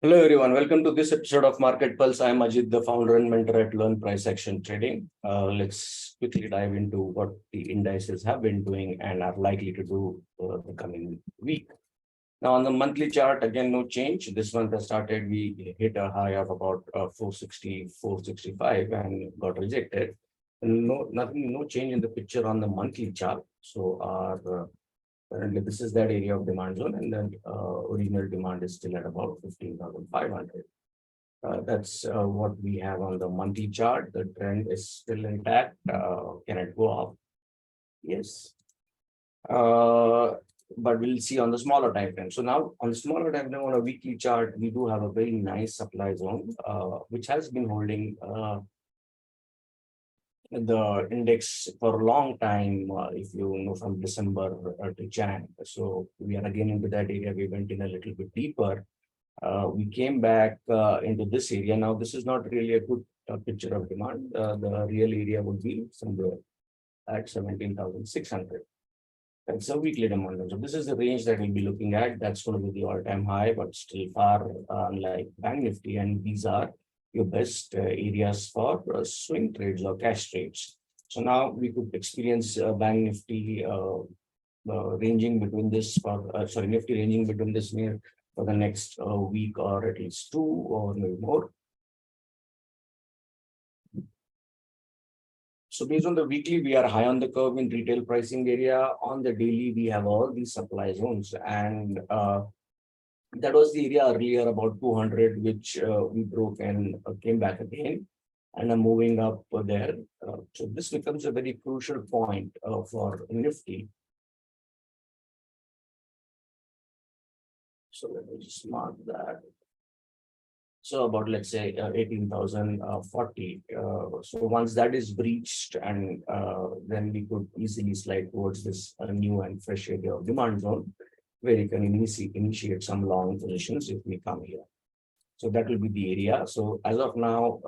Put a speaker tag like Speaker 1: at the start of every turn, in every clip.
Speaker 1: Hello everyone, welcome to this episode of Market Pulse. I am Ajit, the founder and mentor at Learn Price Action Trading. Let's quickly dive into what the indices have been doing and are likely to do the coming week. Now on the monthly chart, again, no change. This month has started, we hit a high of about 460, 465 and got rejected. No change in the picture on the monthly chart. So our currently, this is that area of demand zone, and then original demand is still at about 15,500. That's what we have on the monthly chart. The trend is still intact. Can it go up? Yes. But we'll see on the smaller time frame. So now on the smaller time frame, on a weekly chart, we do have a very nice supply zone, which has been holding the index for a long time, if you know, from December to Jan. So we are again into that area. We went in a little bit deeper. We came back into this area. Now, this is not really a good picture of demand. The real area would be somewhere at 17,600. That's a weekly demand. So this is the range that we'll be looking at. That's going to be the all-time high, but still far unlike Bank Nifty. And these are your best areas for swing trades or cash trades. So now we could experience Bank Nifty ranging between this, Nifty ranging between this near for the next week or at least two or maybe more. So based on the weekly, we are high on the curve in retail pricing area. On the daily, we have all these supply zones, and that was the area earlier about 200, which we broke and came back again, and are moving up there. So this becomes a very crucial point for Nifty. So let me just mark that. So about, let's say, 18,040. So once that is breached, and then we could easily slide towards this new and fresh area of demand zone, where you can initiate some long positions if we come here. So that will be the area. So as of now,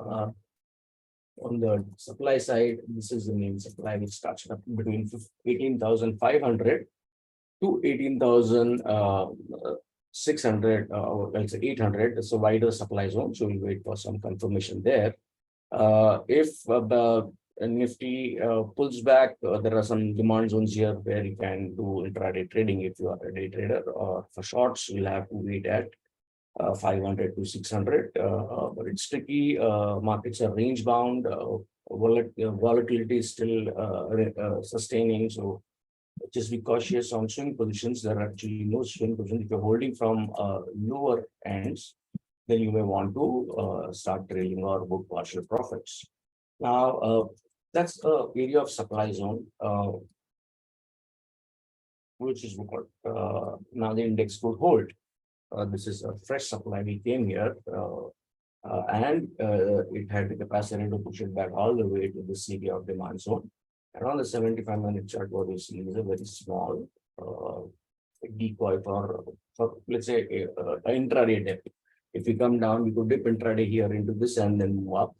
Speaker 1: on the supply side, this is the main supply, which starts up between 18,500 to 18,600, or let's say 800. It's a wider supply zone, so we'll wait for some confirmation there. If the Nifty pulls back, there are some demand zones here where you can do intraday trading if you are a day trader, or for shorts, you'll have to wait at 500 to 600. But it's tricky. Markets are range bound. Volatility is still sustaining. So just be cautious on swing positions. There are actually no swing positions. If you're holding from lower ends, then you may want to start trailing or book partial profits. Now, that's the area of supply zone, which is what now the index could hold. This is a fresh supply. We came here and it had the capacity to push it back all the way to this area of demand zone. And on the 75-minute chart, what we see is a very small decoy for let's say, intraday dip. If we come down, we could dip intraday here into this and then move up.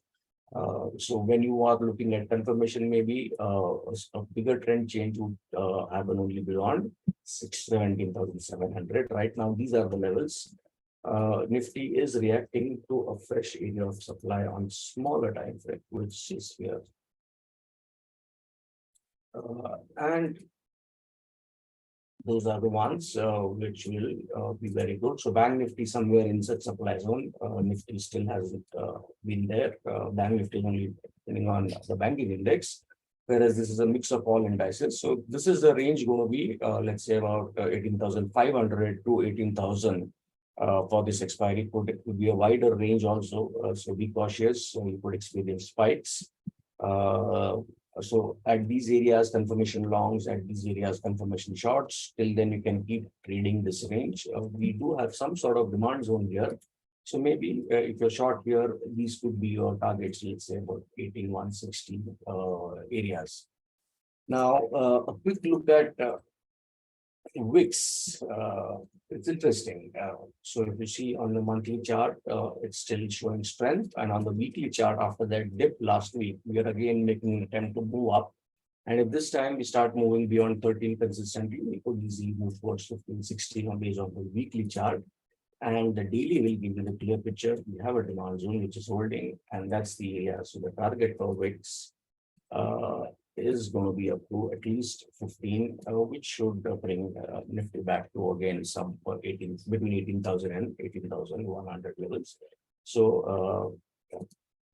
Speaker 1: So when you are looking at confirmation, maybe a bigger trend change would happen only beyond 17,700. Right now, these are the levels. Nifty is reacting to a fresh area of supply on smaller time frame, which is here. And those are the ones which will be very good. So Bank Nifty somewhere in such supply zone. Nifty still hasn't been there. Bank Nifty only depending on the banking index, whereas this is a mix of all indices. So this is the range going to be, let's say, about 18,500 to 18,000 for this expiry. It could be a wider range also. So be cautious. So you could experience spikes. So at these areas, confirmation longs, at these areas, confirmation shorts. Till then, you can keep trading this range. We do have some sort of demand zone here. So maybe if you're short here, these could be your targets, let's say about 18,160 areas. Now, a quick look at VIX. It's interesting. So if you see on the monthly chart, it's still showing strength. And on the weekly chart, after that dip last week, we are again making an attempt to move up. And if this time we start moving beyond 13 consistently, we could easily move towards 15, 16 based on the weekly chart. And the daily will give you the clear picture. We have a demand zone which is holding, and that's the area. So the target for VIX is going to be up to at least 15, which should bring Nifty back to again some 18 between 18,000 and 18,100 levels. So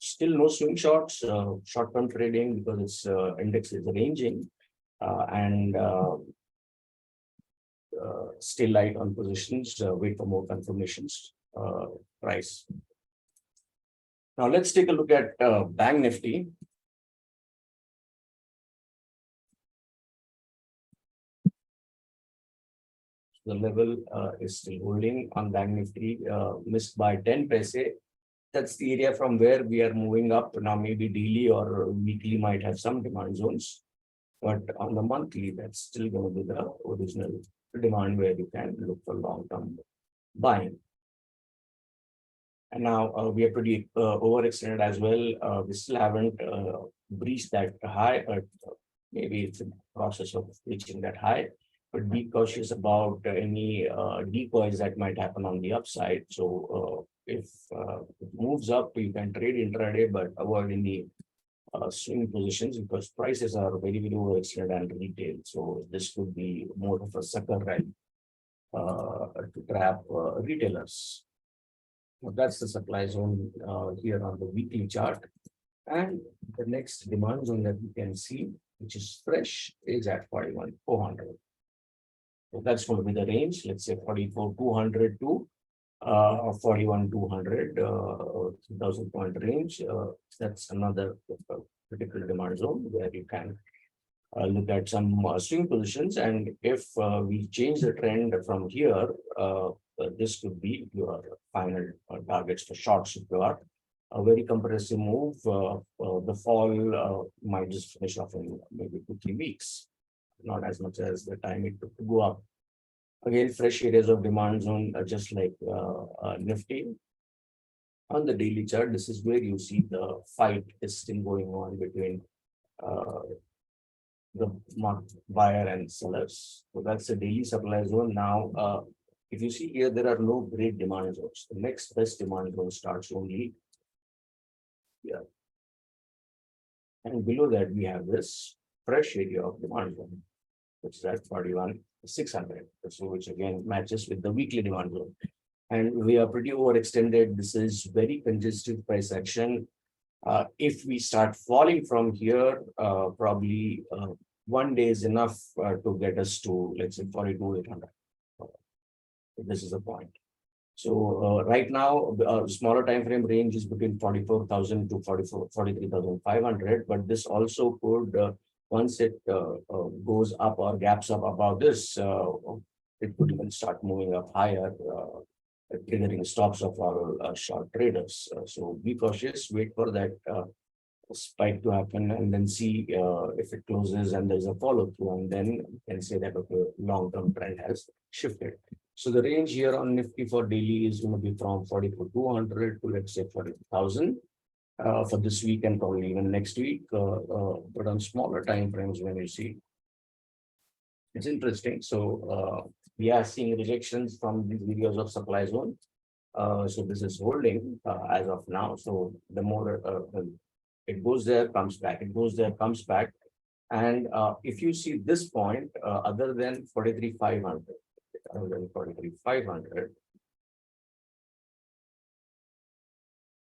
Speaker 1: still no swing shots, short-term trading because its index is ranging, and still light on positions. Wait for more confirmations. Price. Now let's take a look at Bank Nifty. The level is still holding on Bank Nifty, missed by 10 paise. That's the area from where we are moving up. Now maybe daily or weekly might have some demand zones, but on the monthly, that's still going to be the original demand where you can look for long-term buying. And now we are pretty overextended as well. We still haven't breached that high, but maybe it's a process of reaching that high. But be cautious about any decoys that might happen on the upside. So if it moves up, you can trade intraday, but avoid any swing positions because prices are very, very overextended and retail. So this could be more of a sucker rally to trap retailers. That's the supply zone here on the weekly chart. And the next demand zone that we can see, which is fresh, is at 41,400. So that's going to be the range. Let's say 44,200 to 41,200, 3,000 point range. That's another critical demand zone where you can look at some swing positions. And if we change the trend from here, this could be your final targets for shorts. If you are a very compressive move, the fall might just finish off in maybe 2-3 weeks, not as much as the time it took to go up. Again, fresh areas of demand zone, just like Nifty. On the daily chart, this is where you see the fight is still going on between the buyer and sellers. So that's the daily supply zone. Now, if you see here, there are no great demand zones. The next best demand zone starts only here. And below that, we have this fresh area of demand zone, which is at 41,600. So which again matches with the weekly demand zone. And we are pretty overextended. This is very congested price action. If we start falling from here, probably 1 day is enough to get us to, let's say, 42,800. This is the point. So right now, smaller time frame range is between 44,000 to 43,500. But this also could, once it goes up or gaps up above this, it could even start moving up higher, triggering stops of our short traders. So be cautious, wait for that spike to happen and then see if it closes and there's a follow through, and then you can say that okay, long-term trend has shifted. So the range here on Nifty for daily is going to be from 44,200 to let's say 40,000 for this week and probably even next week. But on smaller time frames, when you see, it's interesting. So we are seeing rejections from these areas of supply zone. So this is holding as of now. So the more it goes there, comes back, it goes there, comes back. And if you see this point, other than 43,500,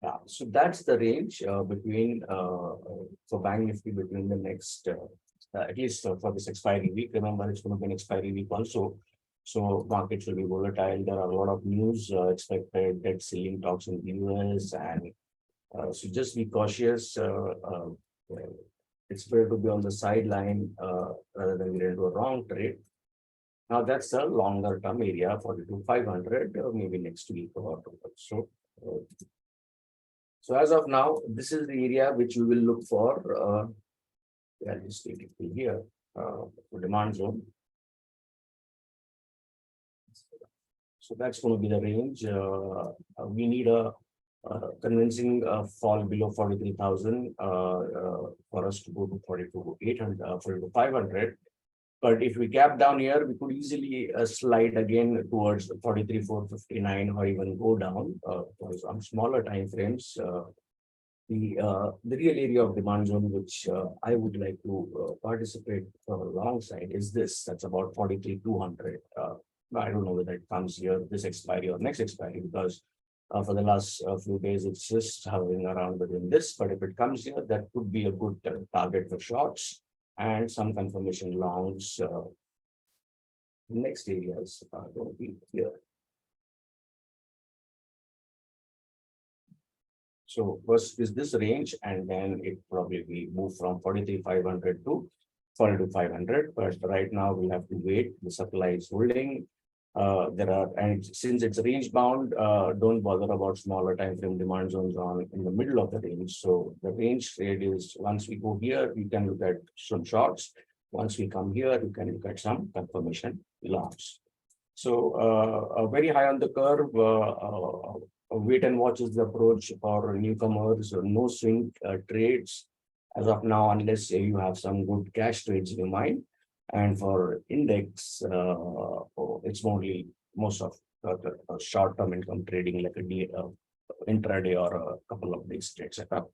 Speaker 1: yeah, so that's the range between for Bank Nifty between the next at least for this expiry week. Remember, it's going to be an expiry week also. So markets will be volatile. There are a lot of news expected, debt ceiling talks in the US, and so just be cautious. It's better to be on the sideline rather than get into a wrong trade. Now that's a longer term area, 42,500, maybe next week or so. So as of now, this is the area which we will look for. I'll just take it here for demand zone. So that's going to be the range. We need a convincing fall below 43,000 for us to go to 42,800, 42,500. But if we gap down here, we could easily slide again towards 43,459 or even go down for some smaller time frames. The real area of demand zone, which I would like to participate alongside, is this. That's about 43,200. I don't know whether it comes here this expiry or next expiry, because for the last few days it's just hovering around within this. But if it comes here, that could be a good target for shorts and some confirmation longs. Next areas are going to be here. So first is this range, and then it probably will move from 43,500 to 42,500. But right now we'll have to wait. The supply is holding. And since it's range bound, don't bother about smaller time frame demand zones on in the middle of the range. So the range trade is, once we go here, we can look at some shorts. Once we come here, you can look at some confirmation longs. So very high on the curve. Wait and watch is the approach for newcomers. No swing trades as of now, unless you have some good cash trades in your mind. And for index, it's only most of short-term income trading, like a intraday or a couple of days trade setup.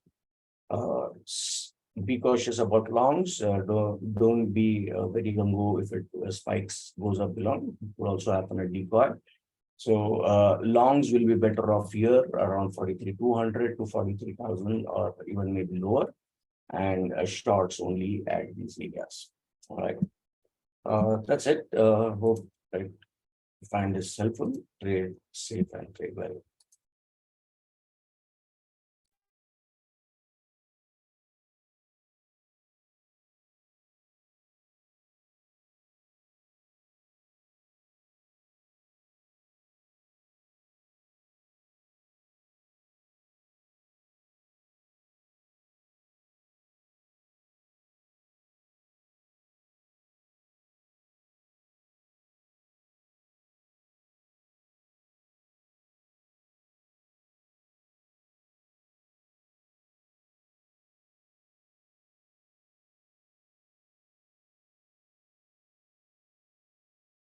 Speaker 1: Be cautious about longs. Don't be very gung-ho if it spikes, goes up long. It will also happen a decoy. So longs will be better off here around 43,200 to 43,000, or even maybe lower, and shorts only at these areas. All right. That's it. Hope I find this helpful. Trade safe and trade well.